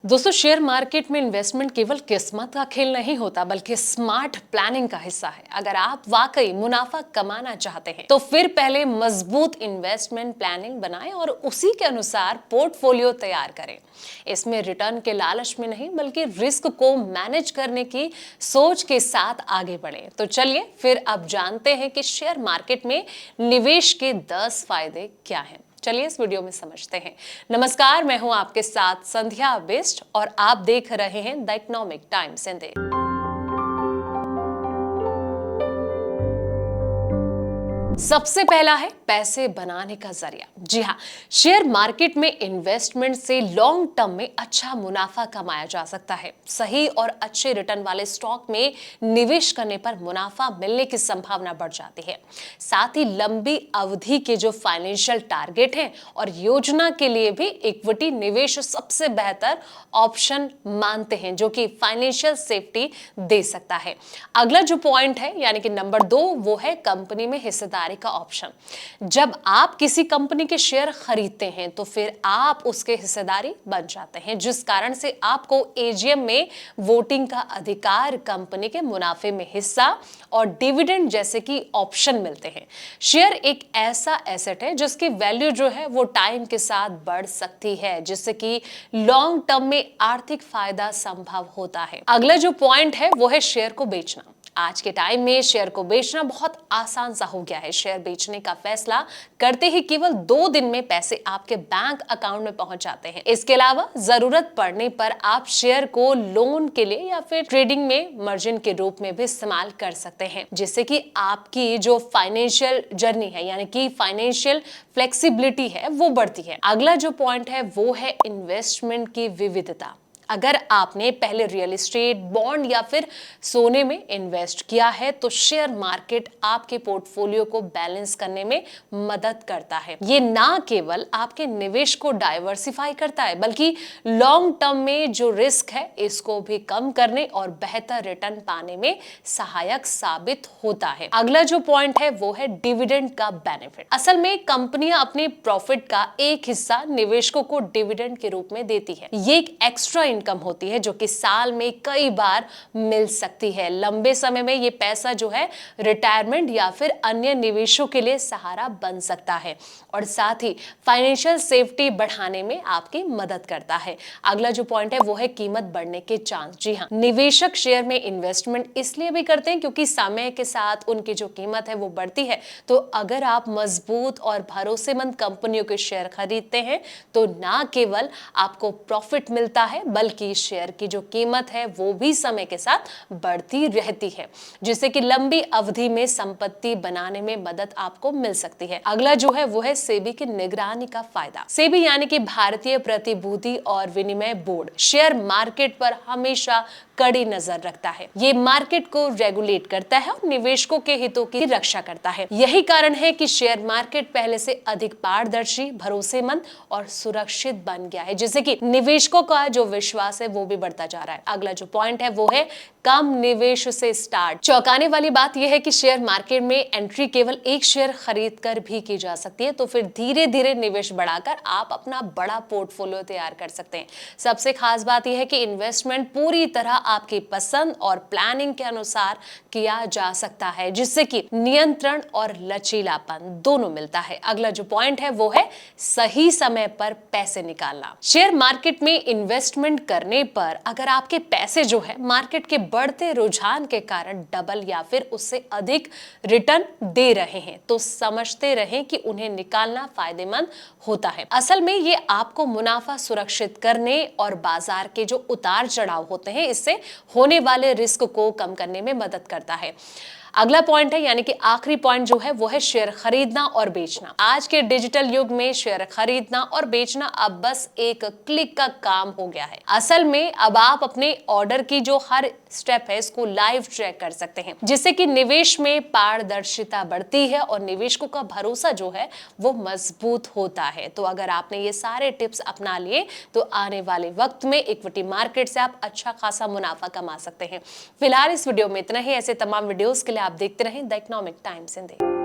दोस्तों, share market में investment केवल किस्मत का खेल नहीं होता बल्कि स्मार्ट प्लानिंग का हिस्सा है। अगर आप वाकई मुनाफा कमाना चाहते हैं तो फिर पहले मजबूत इन्वेस्टमेंट प्लानिंग बनाएं और उसी के अनुसार पोर्टफोलियो तैयार करें। इसमें रिटर्न के लालच में नहीं बल्कि रिस्क को मैनेज करने की सोच के साथ आगे बढ़ें। तो चलिए फिर अब जानते हैं कि शेयर मार्केट में निवेश के 10 फायदे क्या हैं। चलिए इस वीडियो में समझते हैं। नमस्कार, मैं हूं आपके साथ संध्या बिष्ट और आप देख रहे हैं द इकोनॉमिक टाइम्स हिंदी। सबसे पहला है पैसे बनाने का जरिया। जी हाँ, शेयर मार्केट में इन्वेस्टमेंट से लॉन्ग टर्म में अच्छा मुनाफा कमाया जा सकता है। सही और अच्छे रिटर्न वाले स्टॉक में निवेश करने पर मुनाफा मिलने की संभावना बढ़ जाती है। साथ ही लंबी अवधि के जो फाइनेंशियल टारगेट हैं और योजना के लिए भी इक्विटी निवेश सबसे बेहतर ऑप्शन मानते हैं, जो कि फाइनेंशियल सेफ्टी दे सकता है। अगला जो पॉइंट है यानी कि नंबर 2, वो है कंपनी में हिस्सेदारी का ऑप्शन। जब आप किसी कंपनी के शेयर खरीदते हैं तो फिर आप उसके हिस्सेदारी बन जाते हैं, जिस कारण से आपको एजीएम में वोटिंग का अधिकार, कंपनी के मुनाफे में हिस्सा और डिविडेंड जैसे कि ऑप्शन मिलते हैं। शेयर एक ऐसा एसेट है जिसकी वैल्यू जो है वो टाइम के साथ बढ़ सकती है, जिससे कि लॉन्ग टर्म में आर्थिक फायदा संभव होता है। अगला जो पॉइंट है वो है शेयर को बेचना। आज के टाइम में शेयर को बेचना बहुत आसान सा हो गया है। शेयर बेचने का फैसला करते ही केवल 2 दिन में पैसे आपके बैंक अकाउंट में पहुंच जाते हैं। इसके अलावा जरूरत पड़ने पर आप शेयर को लोन के लिए या फिर ट्रेडिंग में मार्जिन के रूप में भी इस्तेमाल कर सकते हैं, जिससे कि आपकी जो फाइनेंशियल जर्नी है यानी कि फाइनेंशियल फ्लेक्सिबिलिटी है वो बढ़ती है। अगला जो पॉइंट है वो है इन्वेस्टमेंट की विविधता। अगर आपने पहले रियल एस्टेट, बॉन्ड या फिर सोने में इन्वेस्ट किया है तो शेयर मार्केट आपके पोर्टफोलियो को बैलेंस करने में मदद करता है। ये ना केवल आपके निवेश को डाइवर्सिफाई करता है बल्कि लॉन्ग टर्म में जो रिस्क है इसको भी कम करने और बेहतर रिटर्न पाने में सहायक साबित होता है। अगला जो पॉइंट है वो है डिविडेंड का बेनिफिट। असल में कंपनियां अपने प्रॉफिट का एक हिस्सा निवेशकों को डिविडेंड के रूप में देती है। ये एक एक्स्ट्रा इनकम होती है जो कि साल में कई बार मिल सकती है। लंबे समय में ये पैसा जो है रिटायरमेंट या फिर अन्य निवेशों के लिए सहारा बन सकता है और साथ ही फाइनेंशियल सेफ्टी बढ़ाने में आपकी मदद करता है। अगला जो पॉइंट है वो है कीमत बढ़ने के चांस। जी हाँ, निवेशक शेयर में इन्वेस्टमेंट इसलिए भी करते हैं क्योंकि समय के साथ उनकी जो कीमत है वो बढ़ती है। तो अगर आप मजबूत और भरोसेमंद कंपनियों के शेयर खरीदते हैं तो ना केवल आपको प्रॉफिट मिलता है बल्कि शेयर की जो कीमत है वो भी समय के साथ बढ़ती रहती है, जिससे कि लंबी अवधि में संपत्ति बनाने में मदद आपको मिल सकती है। अगला जो है वो है सेबी की निगरानी का फायदा। सेबी यानी कि भारतीय प्रतिभूति और विनिमय बोर्ड शेयर मार्केट पर हमेशा कड़ी नजर रखता है। ये मार्केट को रेगुलेट करता है और निवेशकों के हितों की रक्षा करता है। यही कारण है कि शेयर मार्केट पहले से अधिक पारदर्शी, भरोसेमंद और सुरक्षित बन गया है, जिससे कि निवेशकों का जो विश्वास है वो भी बढ़ता जा रहा है। अगला जो पॉइंट है वो है कम निवेश से स्टार्ट। चौंकाने वाली बात यह है कि शेयर मार्केट में एंट्री केवल एक शेयर खरीद कर भी की जा सकती है, तो फिर धीरे धीरे निवेश बढ़ाकर आप अपना बड़ा पोर्टफोलियो तैयार कर सकते हैं। सबसे खास बात यह है कि इन्वेस्टमेंट पूरी तरह आपकी पसंद और प्लानिंग के अनुसार किया जा सकता है, जिससे कि नियंत्रण और लचीलापन दोनों मिलता है। अगला जो पॉइंट है वो है सही समय पर पैसे निकालना। शेयर मार्केट में इन्वेस्टमेंट करने पर अगर आपके पैसे जो है मार्केट के बढ़ते रुझान के कारण डबल या फिर उससे अधिक रिटर्न दे रहे हैं तो समझते रहें कि उन्हें निकालना फायदेमंद होता है। असल में ये आपको मुनाफा सुरक्षित करने और बाजार के जो उतार चढ़ाव होते हैं इससे होने वाले रिस्क को कम करने में मदद करता है। अगला पॉइंट है यानी कि आखिरी पॉइंट जो है वो है शेयर खरीदना और बेचना। आज के डिजिटल युग में शेयर खरीदना और बेचना अब बस एक क्लिक का काम हो गया है। असल में अब आप अपने ऑर्डर की जो हर स्टेप है इसको लाइव ट्रैक कर सकते हैं, जिससे कि निवेश में पारदर्शिता बढ़ती है और निवेशकों का भरोसा जो है वो मजबूत होता है। तो अगर आपने ये सारे टिप्स अपना लिए तो आने वाले वक्त में इक्विटी मार्केट से आप अच्छा खासा मुनाफा कमा सकते हैं। फिलहाल इस वीडियो में इतना ही। ऐसे तमाम वीडियोस के लिए आप देखते रहें द इकोनॉमिक टाइम्स हिंदी।